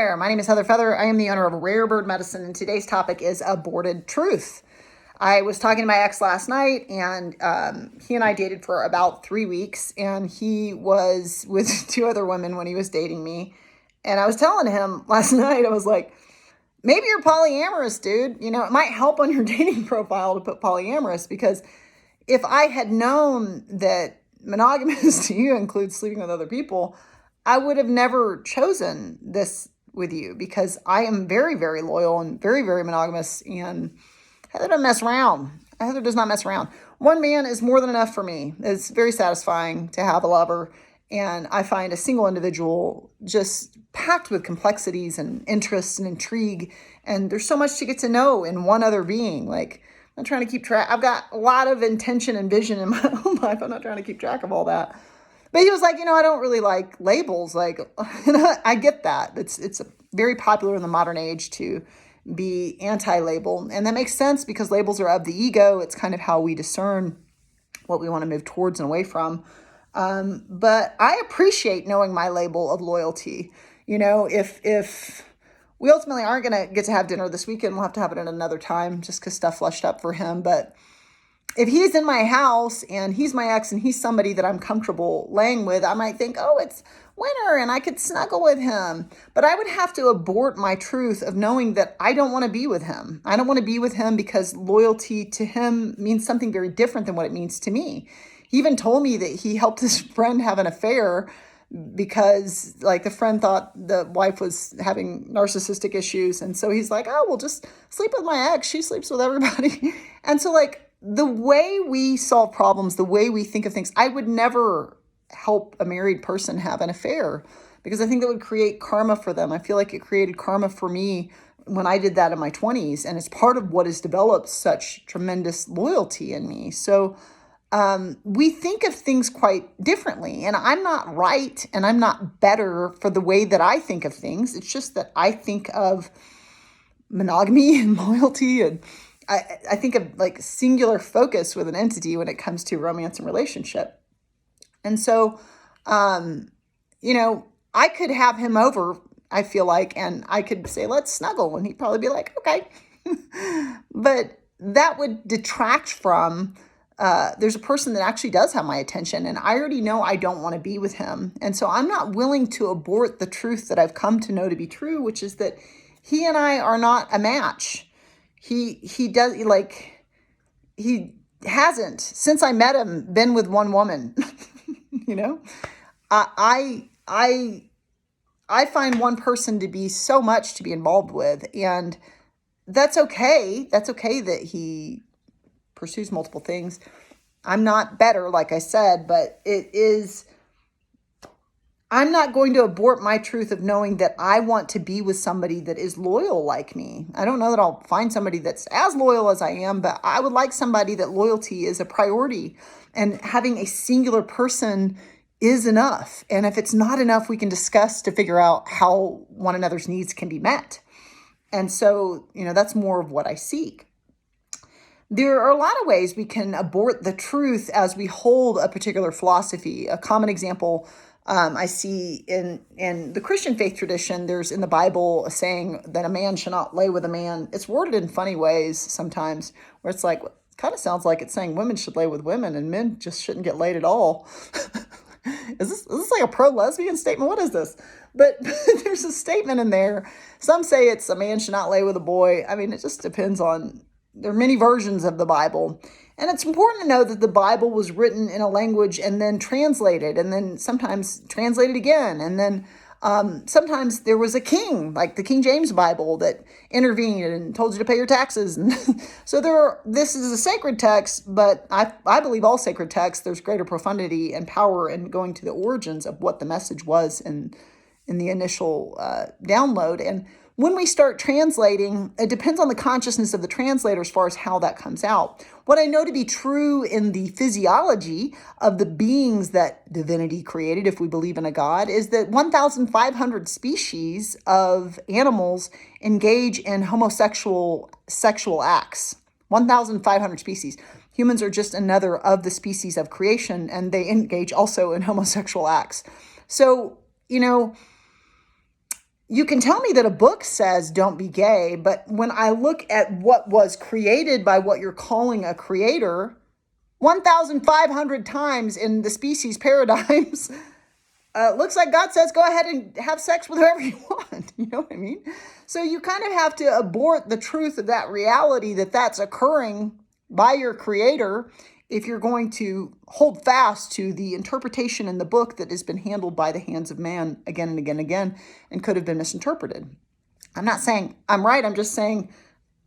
My name is Heather Feather. I am the owner of Rare Bird Medicine, and today's topic is Aborted Truth. I was talking to my ex last night, and he and I dated for about 3 weeks, and he was with 2 other women when he was dating me. And I was telling him last night, I was like, maybe you're polyamorous, dude. You know, it might help on your dating profile to put polyamorous, because if I had known that monogamous to you includes sleeping with other people, I would have never chosen this with you, because I am very, very loyal and very, very monogamous, and Heather doesn't mess around. Heather does not mess around. One man is more than enough for me. It's very satisfying to have a lover, and I find a single individual just packed with complexities and interests and intrigue, and there's so much to get to know in one other being. Like, I'm not trying to keep track. I've got a lot of intention and vision in my own life. I'm not trying to keep track of all that. But he was like, I don't really like labels. Like, I get that. It's very popular in the modern age to be anti-label. And that makes sense, because labels are of the ego. It's kind of how we discern what we want to move towards and away from. But I appreciate knowing my label of loyalty. If we ultimately aren't going to get to have dinner this weekend, we'll have to have it at another time, just because stuff flushed up for him. But if he's in my house and he's my ex and he's somebody that I'm comfortable laying with, I might think, oh, it's winter and I could snuggle with him. But I would have to abort my truth of knowing that I don't want to be with him. I don't want to be with him because loyalty to him means something very different than what it means to me. He even told me that he helped his friend have an affair because, like, the friend thought the wife was having narcissistic issues. And so he's like, oh, well, just sleep with my ex. She sleeps with everybody. And so, like, the way we solve problems, the way we think of things, I would never help a married person have an affair, because I think that would create karma for them. I feel like it created karma for me when I did that in my 20s. And it's part of what has developed such tremendous loyalty in me. So we think of things quite differently. And I'm not right and I'm not better for the way that I think of things. It's just that I think of monogamy and loyalty, and I think of like singular focus with an entity when it comes to romance and relationship. And so, I could have him over, I feel like, and I could say, let's snuggle. And he'd probably be like, okay. But that would detract from, there's a person that actually does have my attention, and I already know I don't want to be with him. And so I'm not willing to abort the truth that I've come to know to be true, which is that he and I are not a match. He hasn't, since I met him, been with one woman. I find one person to be so much to be involved with, and that's okay. That's okay that he pursues multiple things. I'm not better, like I said, but I'm not going to abort my truth of knowing that I want to be with somebody that is loyal like me. I don't know that I'll find somebody that's as loyal as I am, but I would like somebody that loyalty is a priority, and having a singular person is enough. And if it's not enough, we can discuss to figure out how one another's needs can be met. And so, that's more of what I seek. There are a lot of ways we can abort the truth as we hold a particular philosophy. A common example I see in the Christian faith tradition, there's in the Bible a saying that a man should not lay with a man. It's worded in funny ways sometimes, where it's like, kind of sounds like it's saying women should lay with women and men just shouldn't get laid at all. Is this like a pro-lesbian statement? What is this? But there's a statement in there. Some say it's a man should not lay with a boy. I mean, it just depends on, there are many versions of the Bible. And it's important to know that the Bible was written in a language and then translated, and then sometimes translated again. And then sometimes there was a king, like the 𝐃𝐨𝐧'𝐭 Bible, that intervened and told you to pay your taxes. And so this is a sacred text, but I believe all sacred texts, there's greater profundity and power in going to the origins of what the message was in the initial download. And when we start translating, it depends on the consciousness of the translator as far as how that comes out. What I know to be true in the physiology of the beings that divinity created, if we believe in a God, is that 1,500 species of animals engage in homosexual sexual acts. 1,500 species. Humans are just another of the species of creation, and they engage also in homosexual acts. So, you can tell me that a book says don't be gay, but when I look at what was created by what you're calling a creator, 1,500 times in the species paradigms, looks like God says, go ahead and have sex with whoever you want. You know what I mean? So you kind of have to abort the truth of that reality that that's occurring by your creator if you're going to hold fast to the interpretation in the book that has been handled by the hands of man again and again and again and could have been misinterpreted. I'm not saying I'm right. I'm just saying,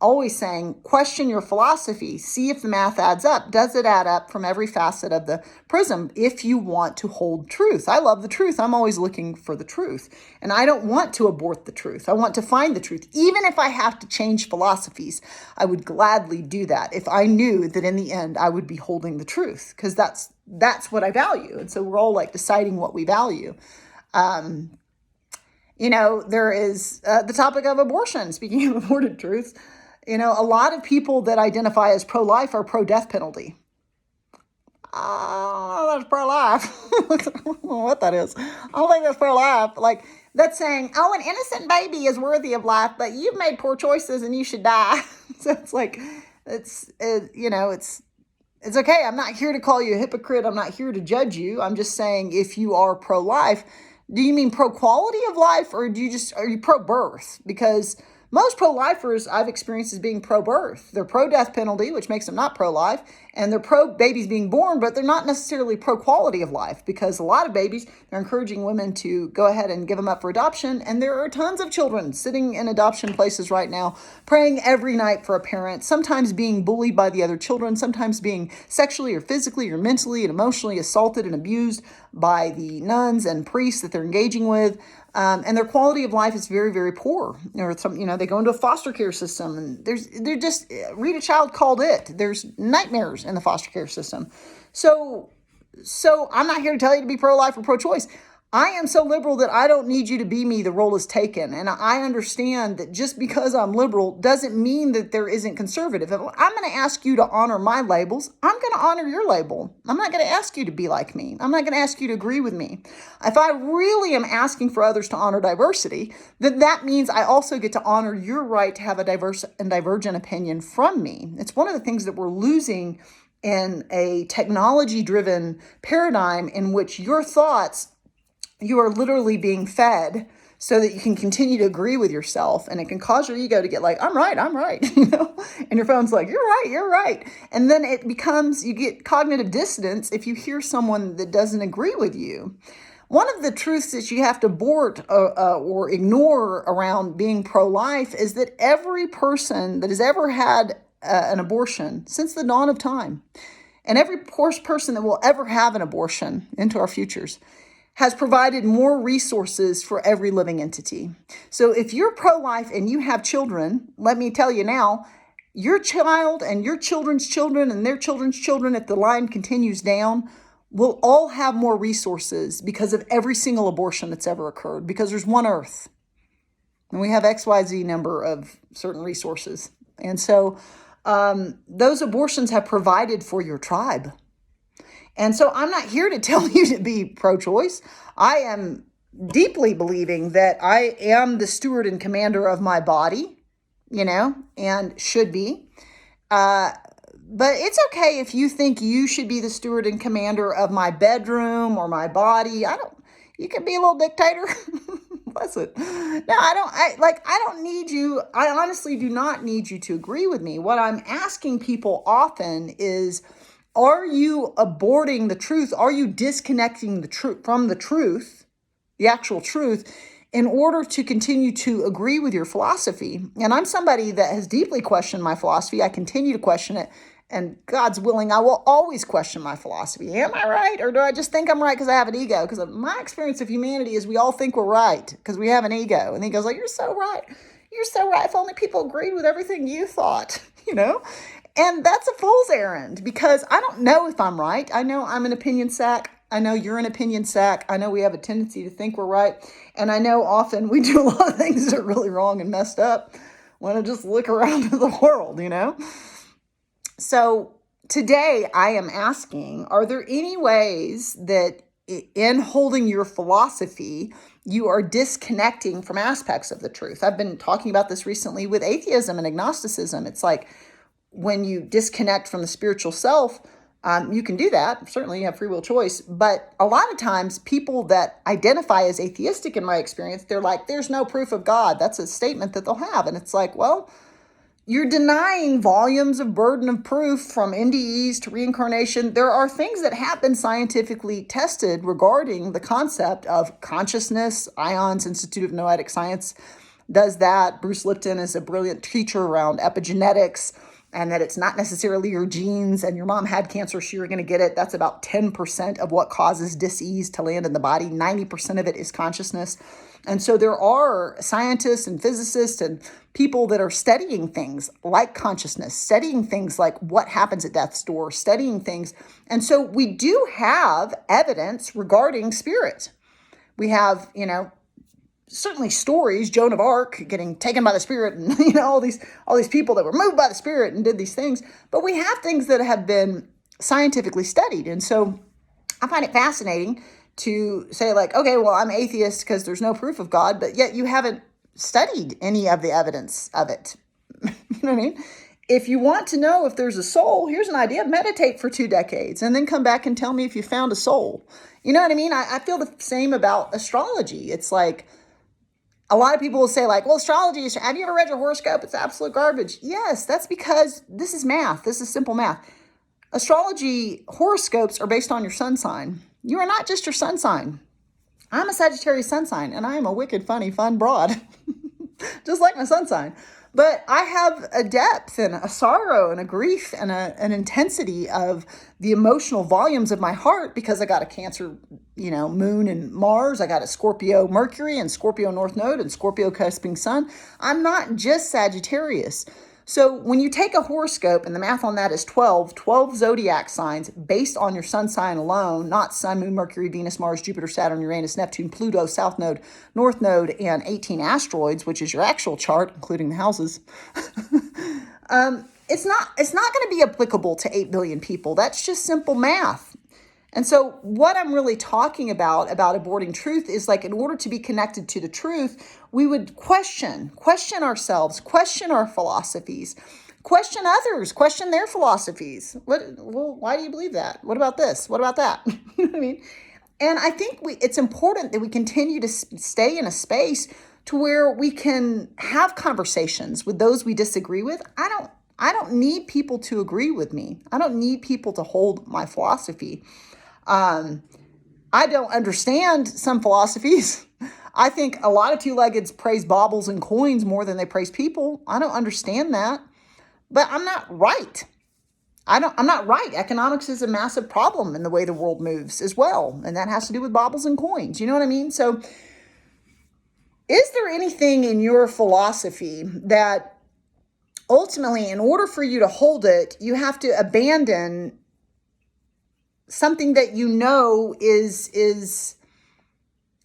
always saying, question your philosophy. See if the math adds up. Does it add up from every facet of the prism if you want to hold truth? I love the truth. I'm always looking for the truth. And I don't want to abort the truth. I want to find the truth. Even if I have to change philosophies, I would gladly do that if I knew that in the end I would be holding the truth, because that's what I value. And so we're all like deciding what we value. There is the topic of abortion. Speaking of aborted truth, a lot of people that identify as pro-life are pro-death penalty. That's pro-life. I don't know what that is. I don't think that's pro-life. Like, that's saying, an innocent baby is worthy of life, but you've made poor choices and you should die. So it's like, it's okay. I'm not here to call you a hypocrite. I'm not here to judge you. I'm just saying, if you are pro-life, do you mean pro-quality of life, or are you pro-birth? Because most pro-lifers I've experienced as being pro-birth. They're pro-death penalty, which makes them not pro-life, and they're pro-babies being born, but they're not necessarily pro-quality of life, because a lot of babies, they're encouraging women to go ahead and give them up for adoption, and there are tons of children sitting in adoption places right now, praying every night for a parent, sometimes being bullied by the other children, sometimes being sexually or physically or mentally and emotionally assaulted and abused by the nuns and priests that they're engaging with. And their quality of life is very, very poor. They go into a foster care system, and read a child called it. There's nightmares in the foster care system. So I'm not here to tell you to be pro-life or pro-choice. I am so liberal that I don't need you to be me. The role is taken. And I understand that just because I'm liberal doesn't mean that there isn't conservative. If I'm going to ask you to honor my labels, I'm going to honor your label. I'm not going to ask you to be like me. I'm not going to ask you to agree with me. If I really am asking for others to honor diversity, then that means I also get to honor your right to have a diverse and divergent opinion from me. It's one of the things that we're losing in a technology-driven paradigm in which your thoughts, you are literally being fed so that you can continue to agree with yourself, and it can cause your ego to get like, I'm right, and your phone's like, you're right. And then you get cognitive dissonance if you hear someone that doesn't agree with you. One of the truths that you have to abort or ignore around being pro-life is that every person that has ever had an abortion since the dawn of time, and every person that will ever have an abortion into our futures, has provided more resources for every living entity. So if you're pro-life and you have children, let me tell you now, your child and your children's children and their children's children, if the line continues down, will all have more resources because of every single abortion that's ever occurred, because there's one earth. And we have XYZ number of certain resources. And so those abortions have provided for your tribe. And so I'm not here to tell you to be pro-choice. I am deeply believing that I am the steward and commander of my body, and should be. But it's okay if you think you should be the steward and commander of my bedroom or my body. You can be a little dictator. Bless it. No, I don't need you. I honestly do not need you to agree with me. What I'm asking people often is, are you aborting the truth? Are you disconnecting the truth from the truth, the actual truth, in order to continue to agree with your philosophy? And I'm somebody that has deeply questioned my philosophy. I continue to question it. And God's willing, I will always question my philosophy. Am I right? Or do I just think I'm right because I have an ego? Because my experience of humanity is we all think we're right because we have an ego. And the ego's like, you're so right. You're so right. If only people agreed with everything you thought, And that's a fool's errand, because I don't know if I'm right. I know I'm an opinion sack. I know you're an opinion sack. I know we have a tendency to think we're right. And I know often we do a lot of things that are really wrong and messed up when I just look around at the world, So today I am asking, are there any ways that in holding your philosophy, you are disconnecting from aspects of the truth. I've been talking about this recently with atheism and agnosticism. It's like when you disconnect from the spiritual self, you can do that. Certainly you have free will choice. But a lot of times people that identify as atheistic, in my experience, they're like, there's no proof of God. That's a statement that they'll have. And it's like, well, you're denying volumes of burden of proof from NDEs to reincarnation. There are things that have been scientifically tested regarding the concept of consciousness. ION's Institute of Noetic Science does that. Bruce Lipton is a brilliant teacher around epigenetics, and that it's not necessarily your genes and your mom had cancer, so you're going to get it. That's about 10% of what causes dis-ease to land in the body. 90% of it is consciousness. And so there are scientists and physicists and people that are studying things like consciousness, studying things like what happens at death's door, studying things. And so we do have evidence regarding spirit. We have, certainly stories, Joan of Arc getting taken by the Spirit, and all these people that were moved by the Spirit and did these things. But we have things that have been scientifically studied. And so I find it fascinating to say, like, okay, well, I'm atheist because there's no proof of God, but yet you haven't studied any of the evidence of it. You know what I mean? If you want to know if there's a soul, here's an idea: meditate for 2 decades and then come back and tell me if you found a soul. You know what I mean? I feel the same about astrology. It's like, a lot of people will say, like, well, astrology is, have you ever read your horoscope? It's absolute garbage. Yes, that's because this is math. This is simple math. Astrology horoscopes are based on your sun sign. You are not just your sun sign. I'm a Sagittarius sun sign, and I am a wicked, funny, fun broad, just like my sun sign. But I have a depth and a sorrow and a grief and an intensity of the emotional volumes of my heart because I got a Cancer, moon and Mars. I got a Scorpio Mercury and Scorpio North Node and Scorpio cusping sun. I'm not just Sagittarius. So when you take a horoscope, and the math on that is 12 zodiac signs based on your sun sign alone, not Sun, Moon, Mercury, Venus, Mars, Jupiter, Saturn, Uranus, Neptune, Pluto, South Node, North Node, and 18 asteroids, which is your actual chart, including the houses, it's not going to be applicable to 8 billion people. That's just simple math. And so what I'm really talking about aborting truth is, like, in order to be connected to the truth, we would question ourselves, question our philosophies, question others, question their philosophies. Why do you believe that? What about this? What about that? You know what I mean? And I think it's important that we continue to stay in a space to where we can have conversations with those we disagree with. I don't need people to agree with me. I don't need people to hold my philosophy. I don't understand some philosophies. I think a lot of two-leggeds praise baubles and coins more than they praise people. I don't understand that, but I'm not right. I'm not right. Economics is a massive problem in the way the world moves as well. And that has to do with baubles and coins. You know what I mean? So is there anything in your philosophy that ultimately, in order for you to hold it, you have to abandon something that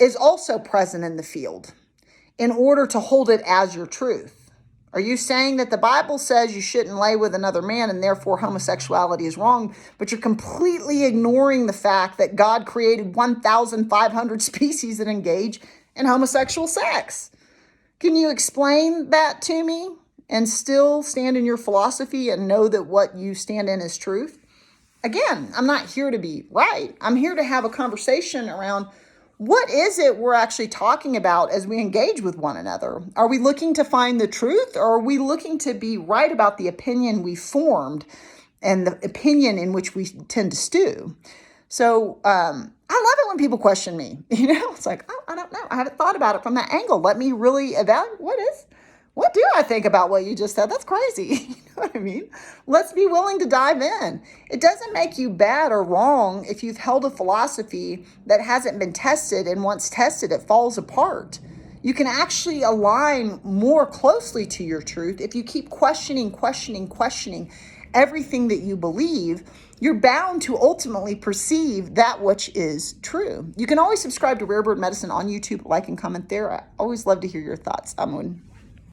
is also present in the field in order to hold it as your truth? Are you saying that the Bible says you shouldn't lay with another man and therefore homosexuality is wrong, but you're completely ignoring the fact that God created 1,500 species that engage in homosexual sex? Can you explain that to me and still stand in your philosophy and know that what you stand in is truth? Again, I'm not here to be right. I'm here to have a conversation around what is it we're actually talking about as we engage with one another. Are we looking to find the truth, or are we looking to be right about the opinion we formed and the opinion in which we tend to stew? So I love it when people question me. It's like, oh, I don't know. I haven't thought about it from that angle. Let me really evaluate what do I think about what you just said? That's crazy. You know what I mean? Let's be willing to dive in. It doesn't make you bad or wrong if you've held a philosophy that hasn't been tested, and once tested, it falls apart. You can actually align more closely to your truth if you keep questioning everything that you believe. You're bound to ultimately perceive that which is true. You can always subscribe to Rare Bird Medicine on YouTube, like and comment there. I always love to hear your thoughts. I'm Wen.